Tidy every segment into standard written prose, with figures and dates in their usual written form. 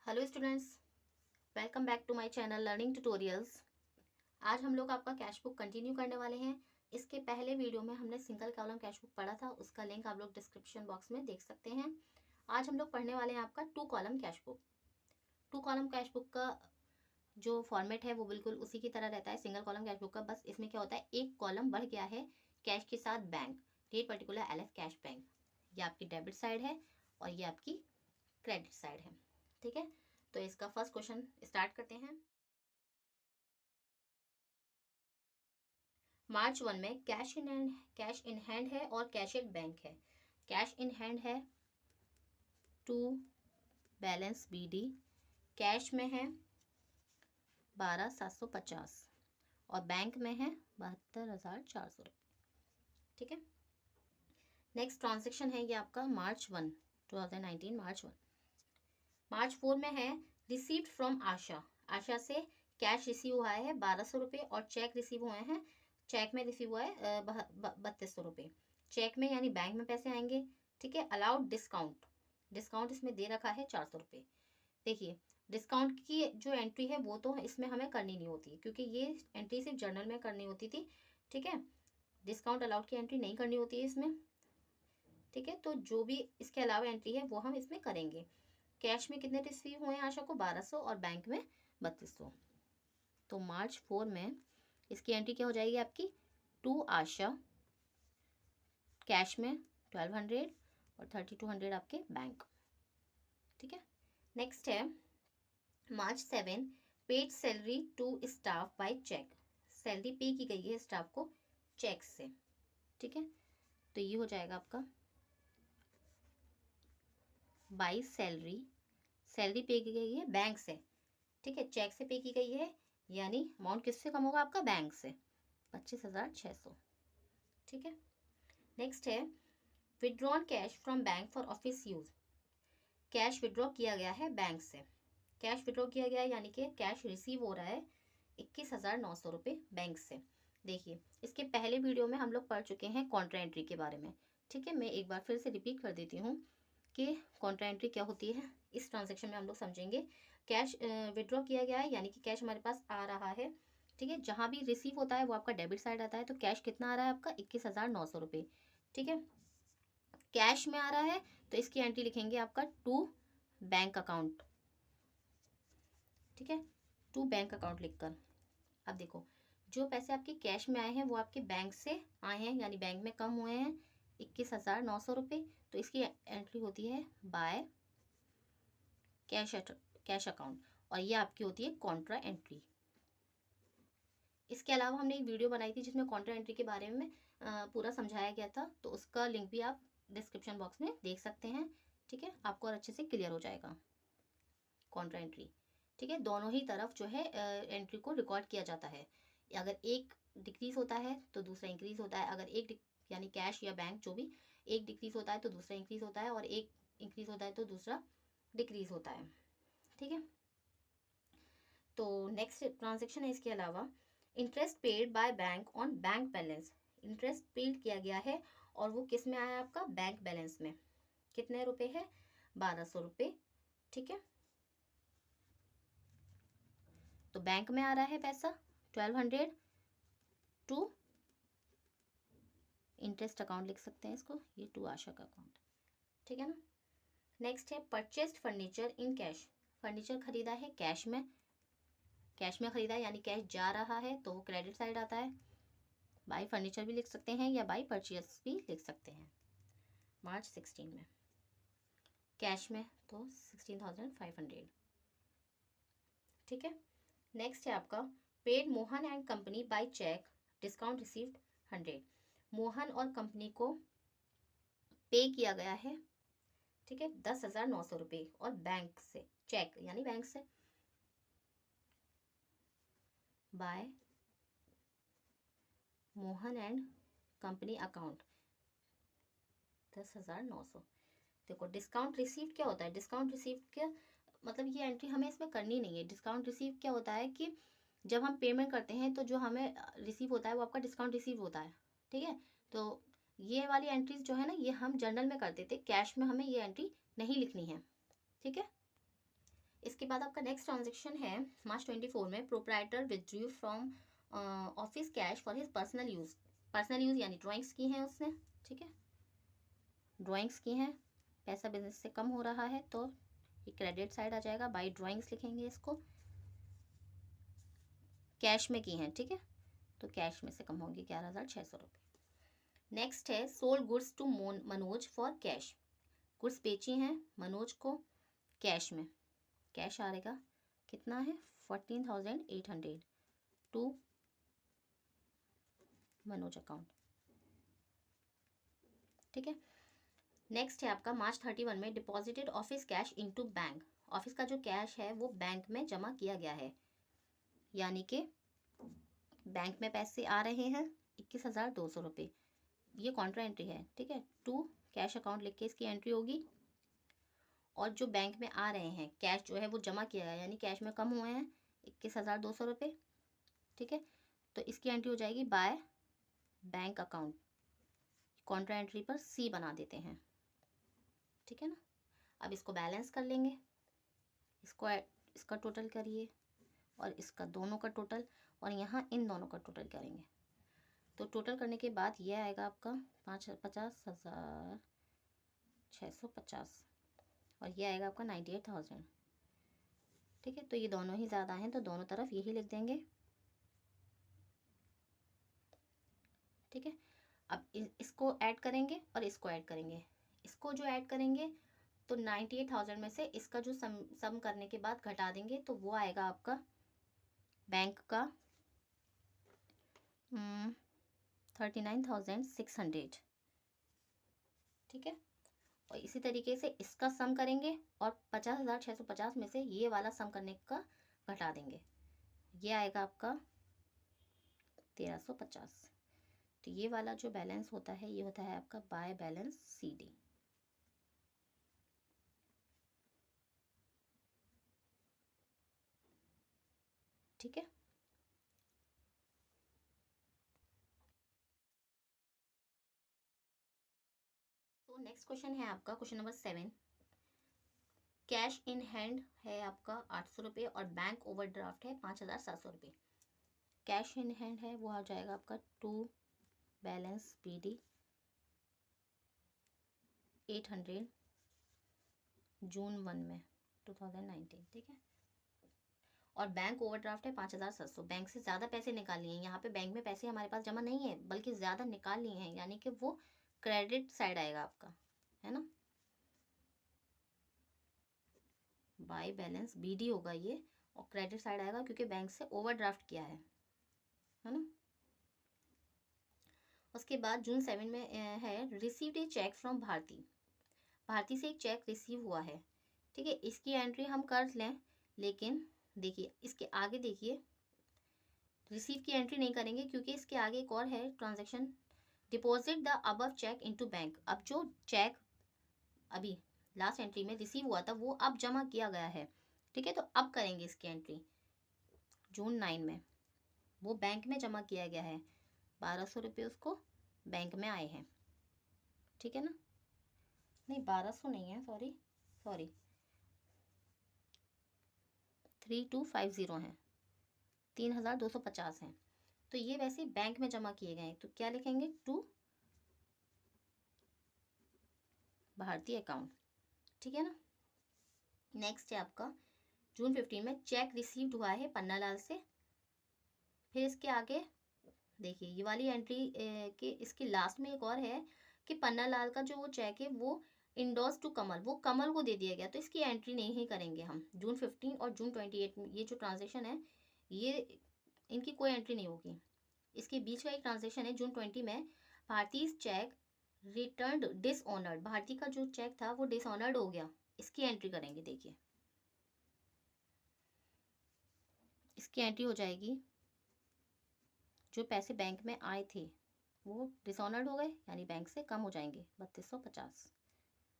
Hello students, welcome back to my channel learning tutorials. आज हम लोग आपका कैश बुक कंटिन्यू करने वाले हैं। इसके पहले वीडियो में हमने सिंगल कॉलम कैश बुक पढ़ा था, उसका लिंक आप लोग डिस्क्रिप्शन बॉक्स में देख सकते हैं। आज हम लोग पढ़ने वाले हैं आपका two column cash book. Two column cash book का जो फॉर्मेट है वो बिल्कुल उसी की तरह रहता है सिंगल कॉलम कैश बुक का, बस इसमें क्या होता है, एक कॉलम बढ़ गया है कैश के साथ bank, date particular LF cash bank. ये आपकी डेबिट साइड है और ये आपकी क्रेडिट साइड है। ठीक है, तो इसका फर्स्ट क्वेश्चन स्टार्ट करते हैं। मार्च 1 में कैश इन हैंड है और कैश एट बैंक है। कैश इन हैंड है टू बैलेंस BD, कैश में है 12,750 और बैंक में है 72,400 रुपये। ठीक है, नेक्स्ट ट्रांजेक्शन है ये आपका मार्च 1 2019 मार्च 4 में है रिसीव्ड फ्रॉम आशा। आशा से कैश रिसीव हुआ है 1200 रुपये और चेक रिसीव हुए हैं, चेक में रिसीव हुआ है 3200 रुपये। चेक में यानी बैंक में पैसे आएंगे। ठीक है, अलाउड डिस्काउंट, डिस्काउंट इसमें दे रखा है 400 रुपये। देखिए, डिस्काउंट की जो एंट्री है वो तो इसमें हमें करनी नहीं होती, क्योंकि ये एंट्री सिर्फ जर्नल में करनी होती थी। ठीक है, डिस्काउंट अलाउड की एंट्री नहीं करनी होती है इसमें। ठीक है, तो जो भी इसके अलावा एंट्री है वो हम इसमें करेंगे। कैश में कितने रिसीव हुए हैं आशा को 1200 और बैंक में 3200। तो मार्च 4 में इसकी एंट्री क्या हो जाएगी आपकी, टू आशा, कैश में 1200 और 3200 आपके बैंक। ठीक है, नेक्स्ट है March 7 paid salary to staff by cheque. Salary pay की गई है स्टाफ को चेक से। ठीक है, तो ये हो जाएगा आपका बाय सैलरी, सैलरी पे की गई है बैंक से। ठीक है, चेक से पे की गई है, यानी अमाउंट किससे कम होगा आपका, बैंक से, 25,600। ठीक है, नेक्स्ट है withdrawn cash from bank for office use. Cash withdraw किया गया है बैंक से, कैश विड्रॉ किया गया है यानी कि कैश रिसीव हो रहा है 21,900 रुपये बैंक से। देखिए, इसके पहले वीडियो में हम लोग पढ़ चुके हैं कॉन्ट्रा एंट्री के बारे में। ठीक है, मैं एक बार फिर से रिपीट कर देती हूँ कि कॉन्ट्रा एंट्री क्या होती है। इस ट्रांजेक्शन में हम लोग समझेंगे, कैश विड्रॉ किया गया है यानी कि कैश हमारे पास आ रहा है। ठीक है, जहाँ भी रिसीव होता है वो आपका डेबिट साइड आता है, तो कैश कितना आ रहा है आपका 21,900 रुपये। ठीक है, कैश में आ रहा है तो इसकी एंट्री लिखेंगे आपका टू बैंक अकाउंट। ठीक है, टू बैंक अकाउंट लिखकर अब देखो, जो पैसे आपके कैश में आए हैं वो आपके बैंक से आए हैं, यानी बैंक में कम हुए हैं 21,900 रुपये, तो इसकी एंट्री होती है बाय कैश अकाउंट और ये आपकी होती है कॉन्ट्रा एंट्री। इसके अलावा हमने एक वीडियो बनाई थी जिसमें कॉन्ट्रा एंट्री के बारे में पूरा समझाया गया था, तो उसका लिंक भी आप डिस्क्रिप्शन बॉक्स में देख सकते हैं। ठीक है, आपको और अच्छे से क्लियर हो जाएगा कॉन्ट्रा एंट्री। ठीक है, दोनों ही तरफ जो है एंट्री को रिकॉर्ड किया जाता है। अगर एक डिक्रीज होता है तो दूसरा इंक्रीज होता है, अगर एक यानी कैश या बैंक जो भी, एक डिक्रीज होता है तो दूसरा इंक्रीज होता है, और एक इंक्रीज होता है तो दूसरा डिक्रीज होता है। ठीक है, तो नेक्स्ट ट्रांजेक्शन है इसके अलावा interest paid by bank on bank balance. Interest paid किया गया है और वो किस में आया आपका, बैंक बैलेंस में। कितने रुपए है, 1200 रुपये। ठीक है, तो बैंक में आ रहा है पैसा 1200 टू इंटरेस्ट अकाउंट लिख सकते हैं इसको, ये टू आशा का अकाउंट। ठीक है ना, नेक्स्ट है purchased furniture in cash. Furniture खरीदा है कैश में, कैश में खरीदा है यानी कैश जा रहा है तो वो क्रेडिट साइड आता है। बाई फर्नीचर भी लिख सकते हैं या बाई परचेस भी लिख सकते हैं। मार्च 16 में कैश में तो 16,500। ठीक है, नेक्स्ट है आपका paid Mohan and company by cheque, discount received 100। Mohan और कंपनी को पे किया गया है, ठीक है, 10,900 रुपये और बैंक से, चेक यानी बैंक से, by Mohan and company account 10,900। देखो, डिस्काउंट रिसीव क्या होता है, डिस्काउंट रिसीव क्या मतलब, ये एंट्री हमें इसमें करनी नहीं है। डिस्काउंट रिसीव क्या होता है कि जब हम पेमेंट करते हैं तो जो हमें रिसीव होता है वो आपका डिस्काउंट रिसीव होता है। ठीक है, तो ये वाली एंट्रीज जो है ना, ये हम जर्नल में करते थे, कैश में हमें ये एंट्री नहीं लिखनी है। ठीक है, इसके बाद आपका नेक्स्ट ट्रांजेक्शन है मार्च 24 में, proprietor withdrew from office cash for his personal use. Personal use यानी ड्राइंग्स की हैं उसने, ठीक है, ड्राइंग्स की हैं, पैसा बिजनेस से कम हो रहा है तो ये क्रेडिट साइड आ जाएगा, बाई ड्राइंग्स लिखेंगे इसको, कैश में की हैं, ठीक है, तो कैश में से कम होंगे 11,600 रुपये। नेक्स्ट है sold goods to Manoj for cash, goods बेची हैं मनोज को कैश में, कैश आएगा कितना है 14,800 टू मनोज अकाउंट, ठीक है। नेक्स्ट है आपका मार्च 31 में, deposited office cash into bank, office का जो कैश है वो बैंक में जमा किया गया है, यानी कि बैंक में पैसे आ रहे हैं 21,200 रुपये, ये कॉन्ट्रा एंट्री है, ठीक है, टू कैश अकाउंट लिख के इसकी एंट्री होगी। और जो बैंक में आ रहे हैं कैश जो है वो जमा किया गया, यानी कैश में कम हुए हैं 21,200 रुपये, ठीक है, तो इसकी एंट्री हो जाएगी by bank account, contra entry पर सी बना देते हैं, ठीक है ना। अब इसको बैलेंस कर लेंगे, इसको इसका टोटल करिए और इसका दोनों का टोटल, और यहाँ इन दोनों का टोटल करेंगे, तो टोटल करने के बाद ये आएगा आपका 50,650 और ये आएगा आपका 98,000, ठीक है। तो ये दोनों ही ज़्यादा हैं तो दोनों तरफ यही लिख देंगे, ठीक है। अब इसको ऐड करेंगे और इसको ऐड करेंगे, इसको जो ऐड करेंगे तो 98,000 में से इसका जो सम करने के बाद घटा देंगे तो वो आएगा आपका बैंक का 39,600, ठीक है। और इसी तरीके से इसका सम करेंगे और 50,650 में से ये वाला सम करने का घटा देंगे, ये आएगा आपका 1,350। तो ये वाला जो बैलेंस होता है ये होता है आपका बाय बैलेंस CD, ठीक है। तो नेक्स्ट क्वेश्चन है आपका question number 7, cash in hand है आपका 800 रुपये और बैंक ओवरड्राफ्ट है 5,700 रुपये। कैश इन हैंड है वो आ जाएगा आपका टू बैलेंस PD 800 जून 1 में 2019, ठीक है। और बैंक ओवरड्राफ्ट है 5,700, बैंक से ज़्यादा पैसे निकाल लिए हैं, यहाँ पे बैंक में पैसे हमारे पास जमा नहीं है बल्कि ज़्यादा निकाल लिए हैं, यानी कि वो क्रेडिट साइड आएगा आपका, है ना, बाय बैलेंस BD होगा ये, और क्रेडिट साइड आएगा क्योंकि बैंक से ओवरड्राफ्ट किया है ना। उसके बाद जून 7 में है received a cheque from Bharati, Bharati से एक चेक रिसीव हुआ है, ठीक है, इसकी एंट्री हम कर लें, लेकिन देखिए इसके आगे देखिए रिसीव की एंट्री नहीं करेंगे क्योंकि इसके आगे एक और है transaction, deposit the above cheque into bank, अब जो चेक अभी लास्ट एंट्री में रिसीव हुआ था वो अब जमा किया गया है, ठीक है, तो अब करेंगे इसकी एंट्री जून 9 में, वो बैंक में जमा किया गया है, 1,200 रुपये उसको बैंक में आए हैं, ठीक है ना, नहीं 1,200 नहीं है, सॉरी 3,250 हैं, 3,250 हैं, तो ये वैसे बैंक में जमा किए गए हैं, तो क्या लिखेंगे टू भारतीय अकाउंट, ठीक है ना। नेक्स्ट है आपका जून 15 में चेक रिसीव्ड हुआ है पन्नालाल से, फिर इसके आगे देखिए ये वाली एंट्री के इसके लास्ट में एक और है कि पन्नालाल का जो वो चेक है वो इंडोर्स टू कमल, वो कमल को दे दिया गया, तो इसकी एंट्री नहीं करेंगे हम जून 15 और जून 28 में, ये जो ट्रांजेक्शन है ये इनकी कोई एंट्री नहीं होगी। इसके बीच का एक ट्रांजेक्शन है जून 20 में, भारतीय चेक रिटर्न्ड डिसऑनर्ड, भारती का जो चेक था वो डिसऑनर्ड हो गया, इसकी एंट्री करेंगे, देखिए इसकी एंट्री हो जाएगी, जो पैसे बैंक में आए थे वो डिसऑनर्ड हो गए यानी बैंक से कम हो जाएंगे 3,250,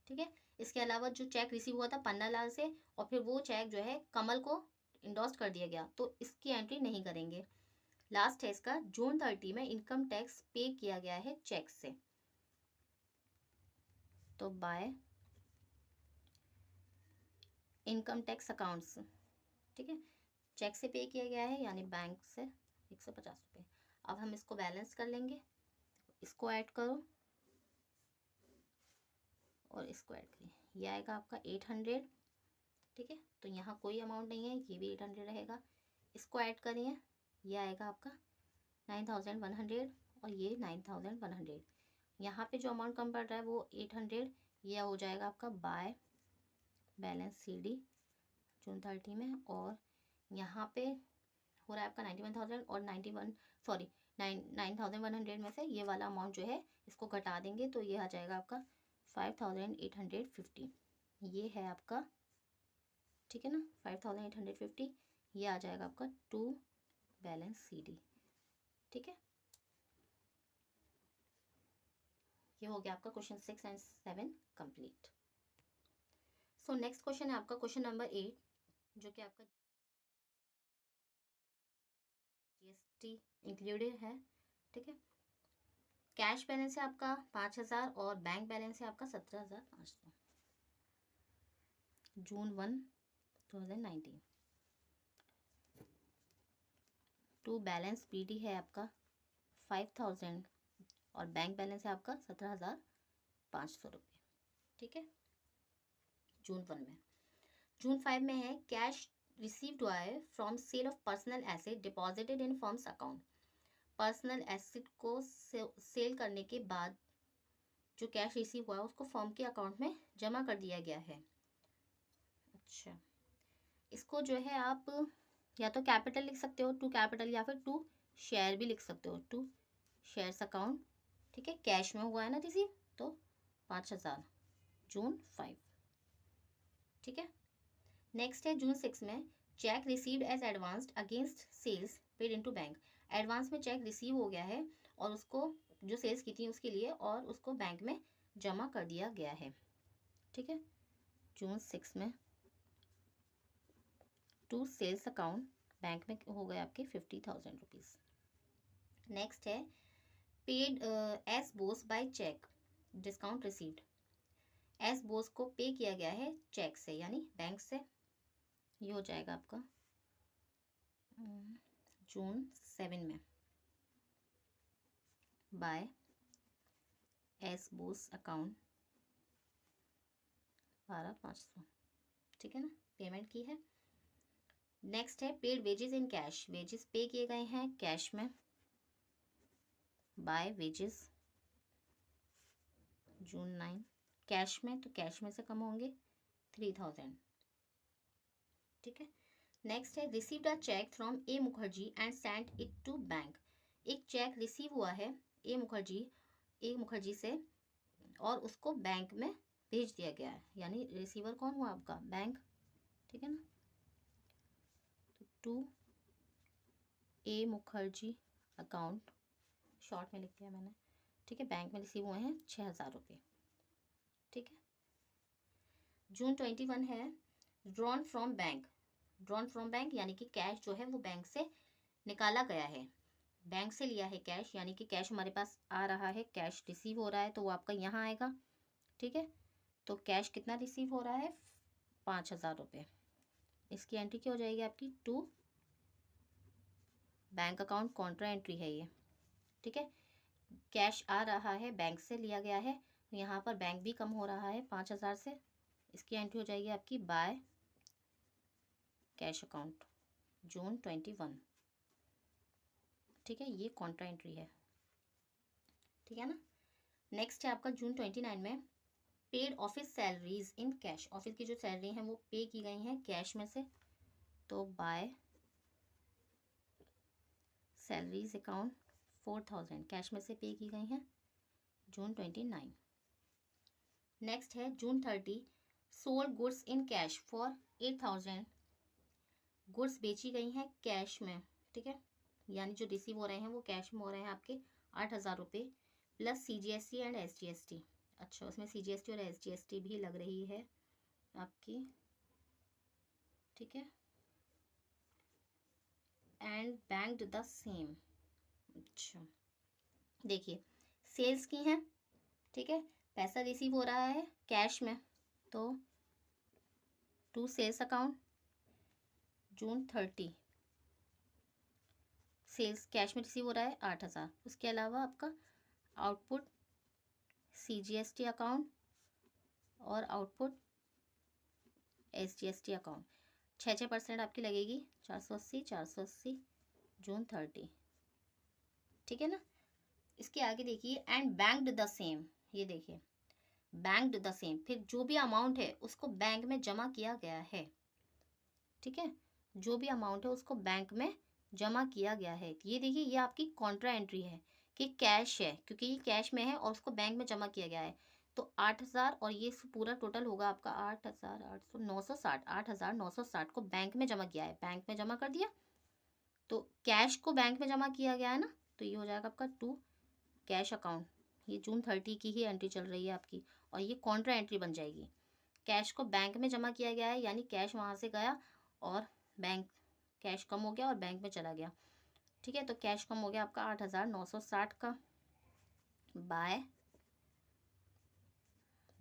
ठीक है। इसके अलावा जो चेक रिसीव हुआ था पन्नालाल से और फिर वो चेक जो है कमल को इंडोर्स कर दिया गया, तो इसकी एंट्री नहीं करेंगे। लास्ट है इसका जून 30 में इनकम टैक्स पे किया गया है चेक से, तो बाय इनकम टैक्स अकाउंट्स, ठीक है, चेक से पे किया गया है यानी बैंक से 150 रुपये। अब हम इसको बैलेंस कर लेंगे, इसको ऐड करो और इसको ऐड करें, ये आएगा आपका 800, ठीक है। तो यहाँ कोई अमाउंट नहीं है, ये भी 800 रहेगा, इसको ऐड करिए, ये आएगा आपका 9100 और ये 9100। यहाँ पे जो अमाउंट कम पड़ रहा है वो 800, यह हो जाएगा आपका बाय बैलेंस CD जून 30 में, और यहाँ पे हो रहा है आपका 91,000 और 9,100 में से ये वाला अमाउंट जो है इसको घटा देंगे तो ये आ जाएगा आपका 5,850, ये है आपका, ठीक है ना, 5,850, ये आ जाएगा आपका टू बैलेंस CD, ठीक है। ये हो गया आपका question 6 and 7 complete. So next question है आपका क्वेश्चन नंबर 8, जो कि आपका GST इंक्लूडेड है, ठीक है। कैश बैलेंस है आपका 5,000 और बैंक बैलेंस है आपका 17,500, जून 1 2019। टू बैलेंस PD है आपका 5,000 और बैंक बैलेंस है आपका 17,500 रुपये, ठीक है, जून 1 में। जून 5 में है कैश रिसीव्ड हुआ है from sale of personal asset deposited in firm's account. Personal asset को सेल करने के बाद जो कैश रिसीव हुआ है उसको फर्म के अकाउंट में जमा कर दिया गया है। अच्छा, इसको जो है आप या तो कैपिटल लिख सकते हो, टू कैपिटल, या फिर टू शेयर भी लिख सकते हो, टू शेयर्स अकाउंट, ठीक है। कैश में हुआ है ना रिसीव, तो 5,000 जून 5, ठीक है। नेक्स्ट है जून 6 में cheque received as advanced against sales paid into bank. Advance में चेक रिसीव हो गया है और उसको जो सेल्स की थी उसके लिए और उसको बैंक में जमा कर दिया गया है, ठीक है, जून 6 में। टू सेल्स अकाउंट बैंक में हो गए आपके 50,000 रुपीज़। नेक्स्ट है paid S Bose by cheque discount received. S Bose को पे किया गया है चेक से यानी बैंक से, ये हो जाएगा आपका जून 7 में बाय एस बोस अकाउंट 12,500, ठीक है ना, पेमेंट की है। नेक्स्ट है paid wages in cash, wages पे किए गए हैं कैश में बाय वेजेस जून 9, कैश में तो कैश में से कम होंगे 3,000, ठीक है। नेक्स्ट है received a cheque from A Mukherjee and sent it to bank. एक चेक रिसीव हुआ है ए मुखर्जी से और उसको बैंक में भेज दिया गया है, यानी रिसीवर कौन हुआ आपका, बैंक, ठीक है ना। तो to A Mukherjee account short में लिख दिया मैंने, ठीक है, बैंक में रिसीव हुए हैं 6,000 रुपये, ठीक है। जून 21 है drawn from bank. Drawn from bank यानी कि कैश जो है वो बैंक से निकाला गया है, बैंक से लिया है कैश, यानी कि कैश हमारे पास आ रहा है, कैश रिसीव हो रहा है तो वो आपका यहाँ आएगा, ठीक है। तो कैश कितना रिसीव हो रहा है 5,000 रुपये, इसकी एंट्री क्या हो जाएगी आपकी to bank account contra entry है ये, ठीक है। कैश आ रहा है बैंक से लिया गया है, यहाँ पर बैंक भी कम हो रहा है 5,000 से, इसकी एंट्री हो जाएगी आपकी बाय कैश अकाउंट जून 21, ठीक है, ये कॉन्ट्रा एंट्री है, ठीक है ना। नेक्स्ट है आपका जून 29 में paid office salaries in cash. Office की जो सैलरी हैं वो पे की गई हैं कैश में से, तो बाय सैलरीज अकाउंट 4,000 कैश में से पे की गई हैं जून 29। नेक्स्ट है जून 30 sold goods in cash for 8,000। Goods बेची गई हैं कैश में, ठीक है, यानी जो रिसीव हो रहे हैं वो कैश में हो रहे हैं आपके 8,000 रुपये प्लस CGST एंड SGST। अच्छा, उसमें CGST और SGST भी लग रही है आपकी, ठीक है, एंड बैंक्ड द सेम। अच्छा, देखिए सेल्स की हैं, ठीक है, पैसा रिसीव हो रहा है कैश में, तो to sales account June 30 sales cash में रिसीव हो रहा है 8,000। उसके अलावा आपका आउटपुट CGST अकाउंट और आउटपुट SGST अकाउंट 6% आपकी लगेगी 480 जून 30। ठीक है ना। इसके आगे देखिए एंड बैंक्ड द सेम, ये देखिए बैंक्ड द सेम, फिर जो भी अमाउंट है उसको बैंक में जमा किया गया है। ठीक है, जो भी अमाउंट है उसको बैंक में जमा किया गया है। ये देखिए ये आपकी कॉन्ट्रा एंट्री है कि कैश है, क्योंकि ये कैश में है और उसको बैंक में जमा किया गया है। तो 8,000 और ये पूरा टोटल होगा आपका 8,960 को बैंक में जमा किया है, बैंक में जमा कर दिया। तो कैश को बैंक में जमा किया गया है ना, तो ये हो जाएगा आपका टू कैश अकाउंट। ये जून 30 की ही एंट्री चल रही है आपकी और ये कॉन्ट्रा एंट्री बन जाएगी। कैश को बैंक में जमा किया गया है यानी कैश वहाँ से गया और बैंक कैश कम हो गया और बैंक में चला गया। ठीक है, तो कैश कम हो गया आपका 8,960 का बाय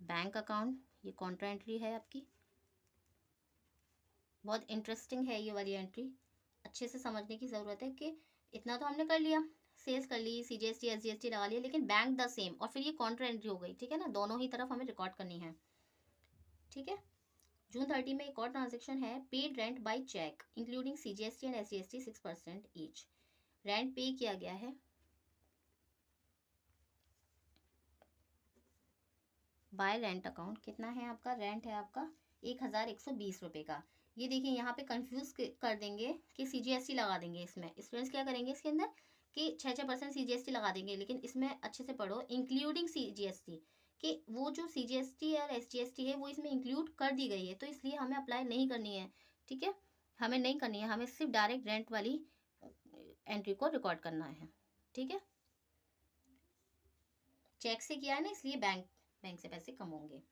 बैंक अकाउंट। ये कॉन्ट्रा एंट्री है आपकी। बहुत इंटरेस्टिंग है ये वाली एंट्री, अच्छे से समझने की ज़रूरत है कि इतना तो हमने कर लिया, सेल्स कर ली, CGST SGST लगा लिया, लेकिन बैंक द सेम और फिर ये कॉन्ट्रा एंट्री हो गई। ठीक है ना, दोनों ही तरफ हमें रिकॉर्ड करनी है। ठीक है, जून 30 में एक और ट्रांजेक्शन है paid rent by cheque including CGST and SGST 6% each. Rent pay किया गया है बाय रेंट अकाउंट। कितना है आपका रेंट? है आपका 1,120 रुपये का। ये देखिए यहाँ पे कंफ्यूज कर देंगे कि CGST लगा देंगे। इसमें स्टूडेंट्स क्या करेंगे इसके अंदर कि 6% CGST लगा देंगे, लेकिन इसमें अच्छे से पढ़ो इंक्लूडिंग CGST, कि वो जो CGST और SGST है वो इसमें इंक्लूड कर दी गई है, तो इसलिए हमें अप्लाई नहीं करनी है। ठीक है, हमें नहीं करनी है, हमें सिर्फ डायरेक्ट रेंट वाली एंट्री को रिकॉर्ड करना है। ठीक है, चेक से किया है ना, इसलिए बैंक से पैसे कम होंगे।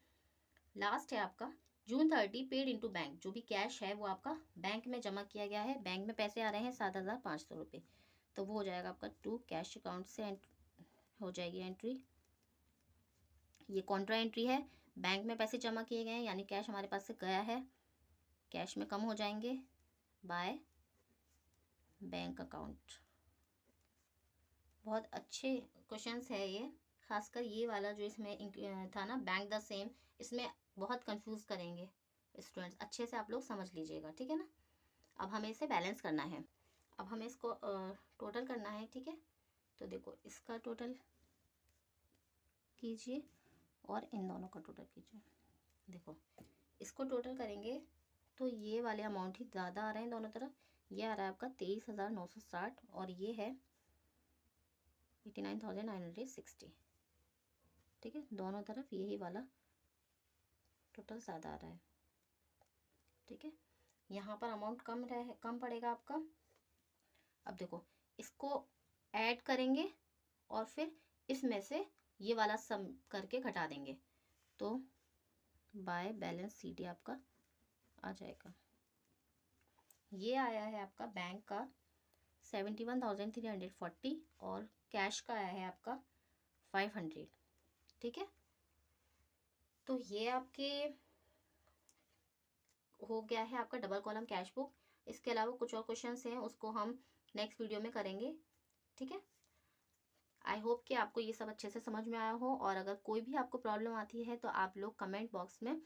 लास्ट है आपका जून 30 पेड इनटू बैंक। जो भी कैश है वो आपका बैंक में जमा किया गया है। बैंक में पैसे आ रहे हैं 7,500 रुपये, तो वो हो जाएगा आपका टू कैश अकाउंट से हो जाएगी एंट्री। ये कॉन्ट्रा एंट्री है, बैंक में पैसे जमा किए गए हैं यानी कैश हमारे पास से गया है, कैश में कम हो जाएंगे बाय बैंक अकाउंट। बहुत अच्छे क्वेश्चंस है ये, खासकर ये वाला जो इसमें था ना बैंक द सेम, इसमें बहुत कंफ्यूज करेंगे स्टूडेंट्स, अच्छे से आप लोग समझ लीजिएगा। ठीक है ना, अब हमें इसे बैलेंस करना है, अब हमें इसको टोटल करना है। ठीक है, तो देखो इसका टोटल कीजिए और इन दोनों का टोटल कीजिए। देखो इसको टोटल करेंगे तो ये वाले अमाउंट ही ज़्यादा आ रहे हैं दोनों तरफ। ये आ रहा है आपका 23,960 और ये है 89,960। ठीक है, दोनों तरफ यही वाला टोटल ज़्यादा आ रहा है। ठीक है, यहाँ पर अमाउंट कम पड़ेगा आपका। अब देखो इसको ऐड करेंगे और फिर इसमें से ये वाला सम करके घटा देंगे, तो बाय बैलेंस CD आपका आ जाएगा। ये आया है आपका बैंक का 71,340 और कैश का आया है आपका 500। ठीक है, तो ये आपके हो गया है आपका डबल कॉलम कैश बुक। इसके अलावा कुछ और क्वेश्चंस हैं उसको हम नेक्स्ट वीडियो में करेंगे। ठीक है, आई होप कि आपको ये सब अच्छे से समझ में आया हो, और अगर कोई भी आपको प्रॉब्लम आती है तो आप लोग कमेंट बॉक्स में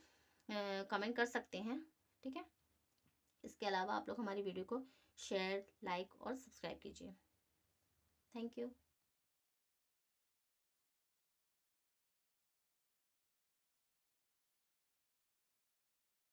कमेंट कर सकते हैं। ठीक है, इसके अलावा आप लोग हमारी वीडियो को शेयर, लाइक और सब्सक्राइब कीजिए। Thank you.